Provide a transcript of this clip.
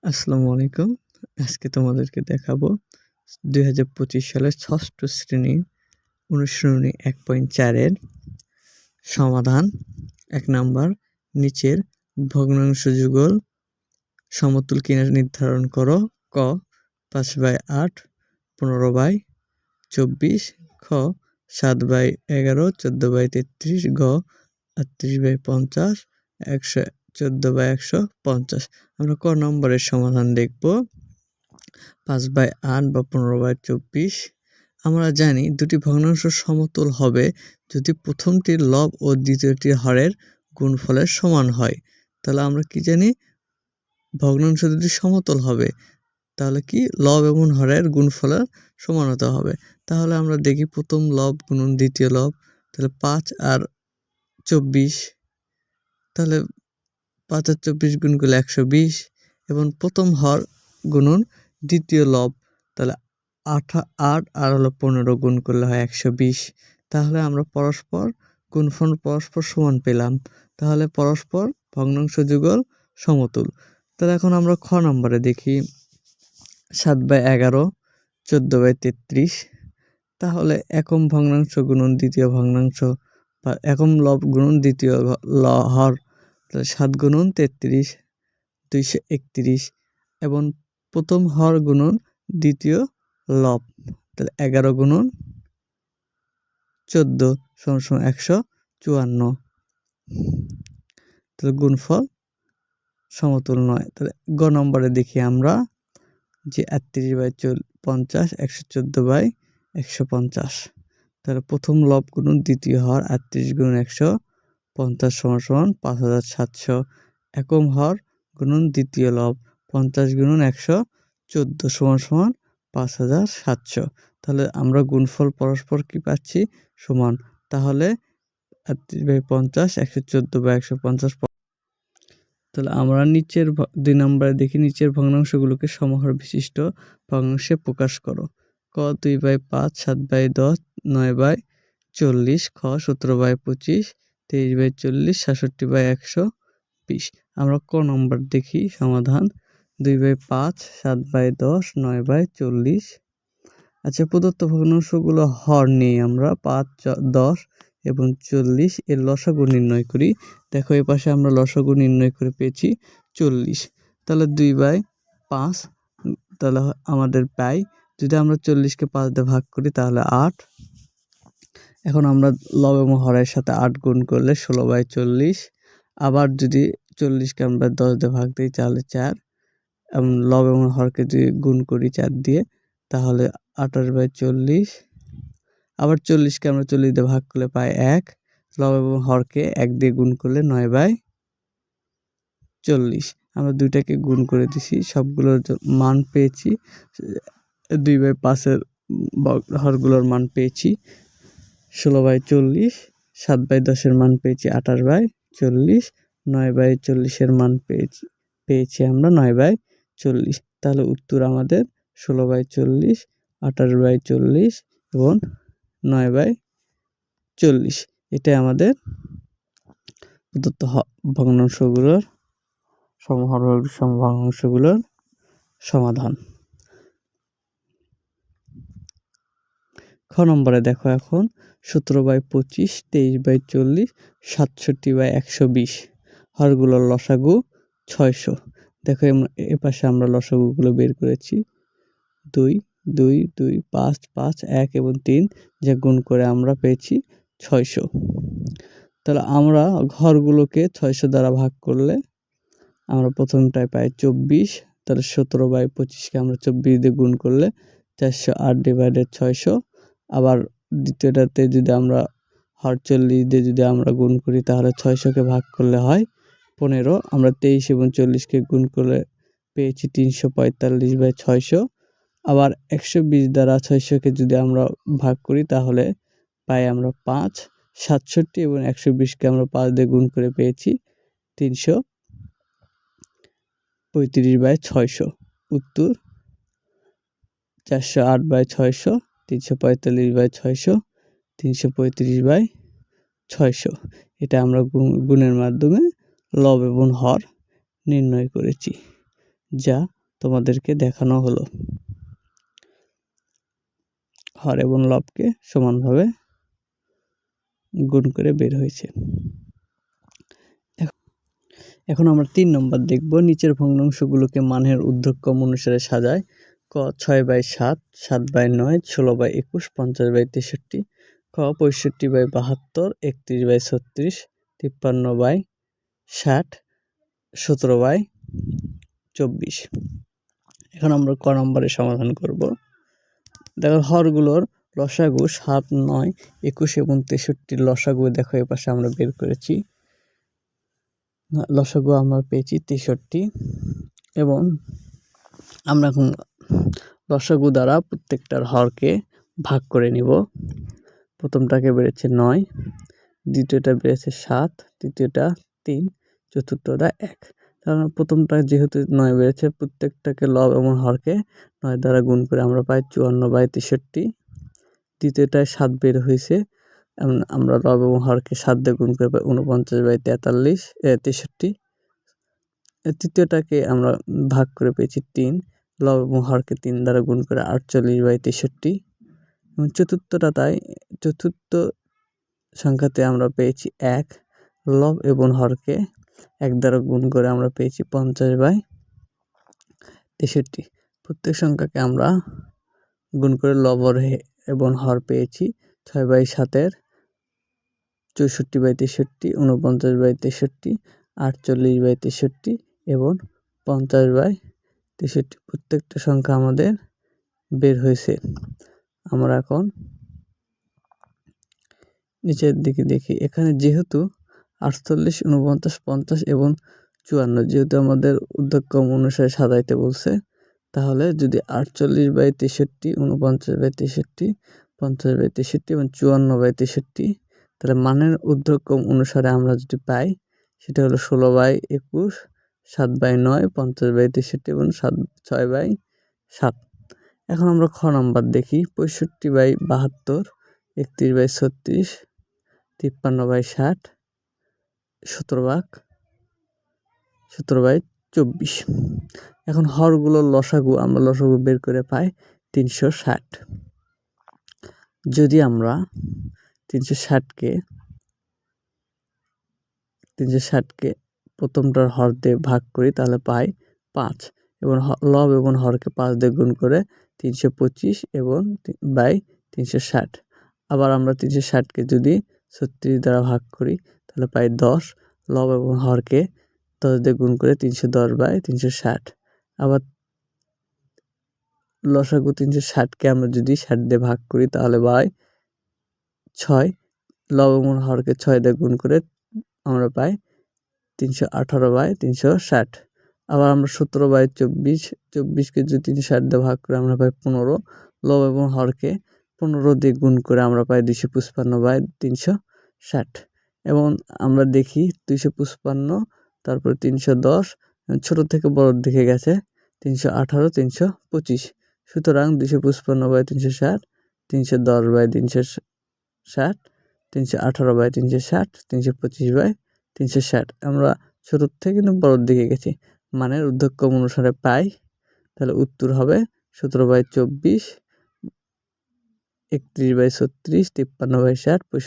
আসসালামু আলাইকুম। আজকে তোমাদেরকে দেখাবো ২০২৫ সালের ৬ষ্ঠ শ্রেণীর অনুশীলনী ১.৪ এর সমাধান। ১ নাম্বার, নিচের ভগ্নাংশ যুগল সমতুল কিনা নির্ধারণ করো। ক ৫/৮, ১৫/২৪, খ ৭/১১, ১৪/৩৩, গ ৩৮/৫০, ১১৪/১৫০। আমরা ক নম্বরের সমাধান দেখব। ৫/৮ বা ১৫/২৪। আমরা জানি দুটি ভগ্নাংশ সমতুল হবে যদি প্রথমটির লব ও দ্বিতীয়টির হরের গুণফলের সমান হয়। তাহলে আমরা কি জানি? ভগ্নাংশ দুটি সমতুল হবে তাহলে কি লব এবং হরের গুণফলের সমান হতে হবে। তাহলে আমরা দেখি প্রথম লব গুণন দ্বিতীয় লব, তাহলে ৫ আর ২৪, তাহলে ৫ আর ২৪ গুণ করলে ১২০, এবং প্রথম হর গুণন দ্বিতীয় লব, তাহলে ৮ আর হলো ১৫ গুণ করলে হয় ১২০। তাহলে আমরা পরস্পর গুণফল পরস্পর সমান পেলাম। তাহলে পরস্পর ভগ্নাংশ যুগল সমতুল। তাহলে এখন আমরা খ নম্বরে দেখি ৭/১১, ১৪/৩৩। তাহলে একম ভগ্নাংশ গুণন দ্বিতীয় ভগ্নাংশ বা একম লব গুণন দ্বিতীয় হর, তাহলে ৭ গুণন ৩৩, ২৩১, এবং প্রথম হর গুণন দ্বিতীয় লব, তাহলে ১১ গুণন ১৪ = ১৫৪। তাহলে গুণফল সমতুল নয়। তাহলে গ নম্বরে দেখি আমরা যে ৩৮/৫০, ১১৪/১৫০। তাহলে প্রথম লব গুণন দ্বিতীয় হর ৩৮ গুণন ১৫০ = ৫৭০০। একম হর গুণন দ্বিতীয় লব ৫০ গুণন ১১৪ = ৫৭০০। তাহলে আমরা গুণফল পরস্পর কি পাচ্ছি? সমান। তাহলে ৩৮/৫০, ১১৪/১৫০। তাহলে আমরা নিচের ২ নম্বরে দেখি নিচের ভগ্নাংশগুলোকে সমহর বিশিষ্ট ভগ্নাংশে প্রকাশ করো। ক ২/৫, ৭/১০, ৯/৪০, খ ১৭/২৫, ২৩/৪০, ৬৭/১২০। আমরা ক নম্বর দেখি সমাধান। ২/৫, ৭/১০, ৯/৪০। আচ্ছা, প্রদত্ত ভগ্নাংশগুলো হর নিয়ে আমরা ৫, ১০ এবং ৪০ এর লসাগু নির্ণয় করি। দেখো এই পাশে আমরা লসাগু নির্ণয় করে পেয়েছি ৪০। তাহলে ২/৫, তাহলে আমাদের পাই, যদি আমরা ৪০কে ৫ দিয়ে ভাগ করি তাহলে ৮। এখন আমরা লব এবং হরের সাথে ৮ গুণ করলে ১৬/৪০। আবার যদি ৪০কে আমরা ১০ দিয়ে ভাগ দিই তাহলে ৪, এবং লব এবং হরকে যদি গুণ করি ৪ দিয়ে তাহলে ২৮/৪০। আবার ৪০কে আমরা ৪০ দিয়ে ভাগ করলে পাই ১, লব এবং হরকে ১ দিয়ে গুণ করলে ৯/৪০। আমরা দুইটাকে গুণ করে দিছি, সবগুলোর মান পেয়েছি। ২/৫-এর হরগুলোর মান পেয়েছি ১৬/৪০, ৭/১০-এর মান পেয়েছি ২৮/৪০, ৯/৪০-এর মান পেয়েছি আমরা ৯/৪০। তাহলে উত্তর আমাদের ১৬/৪০, ২৮/৪০ এবং ৯/৪০। এটাই আমাদের প্রদত্ত ভগ্নাংশগুলোর ভগ্নাংশগুলোর সমাধান। খ নম্বরে দেখো এখন ১৭/২৫, ২৩/৪০, ৬৭/১২০। হরগুলোর লসাগু ৬০০। দেখো এপাশে আমরা লসাগুগুলো বের করেছি। ২, ২, ২, ৫, ৫, ১ এবং ৩ যা গুণ করে আমরা পেয়েছি ৬০০। তাহলে আমরা ঘরগুলোকে ৬০০ দ্বারা ভাগ করলে আমরা প্রথমটায় পাই ২৪। তাহলে ১৭/২৫কে আমরা ২৪ দিয়ে গুণ করলে ৪০৮/৬০০। আবার দ্বিতীয়টাতে যদি আমরা হর ৪০ দিয়ে যদি আমরা গুণ করি তাহলে ৬০০কে ভাগ করলে হয় ১৫। আমরা ২৩ এবং ৪০কে গুণ করলে পেয়েছি ৩৪৫/৬০০। আবার ১২০ দ্বারা ৬০০কে যদি আমরা ভাগ করি তাহলে পাই আমরা ৫। ৬৭ এবং ১২০কে আমরা ৫ দিয়ে গুণ করে পেয়েছি ৩৩৫/৬০০। উত্তর ৪০৮/৬০০, ৩৪৫/৬০০, ৩৩৫/৬০০। এটা আমরা গুণের মাধ্যমে লব এবং হর নির্ণয় করেছি। যা তোমাদেরকে দেখানো হলো। হর এবং লবকে সমানভাবে গুণ করে বের হয়েছে। এখন আমরা 3 নম্বর দেখব। নিচের ভগ্নাংশগুলোকে মানের ঊর্ধ্বক্রম অনুসারে সাজায়। ক 6/7, 7/9, 16/21, 50/63। খ 65/72, 31/36, 53/60, 17/24। এখন আমরা ক নম্বরের সমাধান করব। দেখো হরগুলোর লসাগু 7, 9, 21 এবং 63 লসাগু দেখো এ পাশে আমরা বের করেছি। লসাগু আমরা পেয়েছি 63 এবং আমরা এখন লসাগু দ্বারা প্রত্যেকটার হরকে ভাগ করে নিব। প্রথমটাকে বেড়েছে 9, দ্বিতীয়টা বেড়েছে 7, তৃতীয়টা 3, চতুর্থটা 1। কারণ প্রথমটা যেহেতু 9 বেড়েছে, প্রত্যেকটাকে লব এবং হরকে 9 দ্বারা গুণ করে আমরা পাই 54/63। দ্বিতীয়টায় 7 বের হয়েছে, আমরা লব এবং হরকে 7 দিয়ে গুণ করে পাই 49/63। তৃতীয়টাকে আমরা ভাগ করে পেয়েছি 3, লব এবং হরকে 3 দ্বারা গুণ করে 48/63। এবং চতুর্থ সংখ্যাতে আমরা পেয়েছি 1, লব এবং হরকে 1 দ্বারা গুণ করে আমরা পেয়েছি 50/63। প্রত্যেক সংখ্যাকে আমরা গুণ করে লব এবং হর পেয়েছি 6/7, 64/63, 49/63, 48/63 এবং 50/63। প্রত্যেকটা সংখ্যা আমাদের বের হয়েছে। আমরা এখন নিচের দিকে দেখি। এখানে যেহেতু 48, 49, 50 এবং 54 যেহেতু আমাদের ঊর্ধ্বক্রম অনুসারে সাজাইতে বলছে, তাহলে যদি 48/63, 49/63, 50/63 এবং 54/63, তাহলে মানের ঊর্ধ্বক্রম অনুসারে আমরা যদি পাই, সেটা হলো 16/21, 7/9, 50/63 এবং 6/7। এখন আমরা খ নম্বর দেখি। 65/72, 31/36, 53/60, 17/24। এখন হরগুলোর লসাগু আমরা লসাগু বের করে পাই 360। যদি আমরা 360কে প্রথমটার হর দিয়ে ভাগ করি তাহলে পাই 5 এবং লব এবং হরকে 5 দিয়ে গুণ করে 325 এবং 360। আবার আমরা 360কে যদি 36 দ্বারা ভাগ করি তাহলে পাই 10, লব এবং হরকে 10 দিয়ে গুণ করে 310/360। আবার লসাগু 360কে আমরা যদি 60 দিয়ে ভাগ করি তাহলে পাই 6, লব এবং হরকে 6 দিয়ে গুণ করে আমরা পাই 318/360। আবার আমরা 17/24কে যদি 360 দিয়ে ভাগ করে আমরা পাই 15, লব এবং হরকে 15 দিয়ে গুণ করে আমরা পাই 255/360। এবং আমরা দেখি 255, তারপরে 310, ছোট থেকে বড়র দিকে গেছে 318, 325। সুতরাং 255/360, 310/360, 318/360, 325/360। আমরা ছোটোর থেকে কিন্তু বড়োর দিকে গেছি, মানের ঊর্ধ্বক্রম অনুসারে পাই। তাহলে উত্তর হবে 17/24, 31/36, 53/60, 65।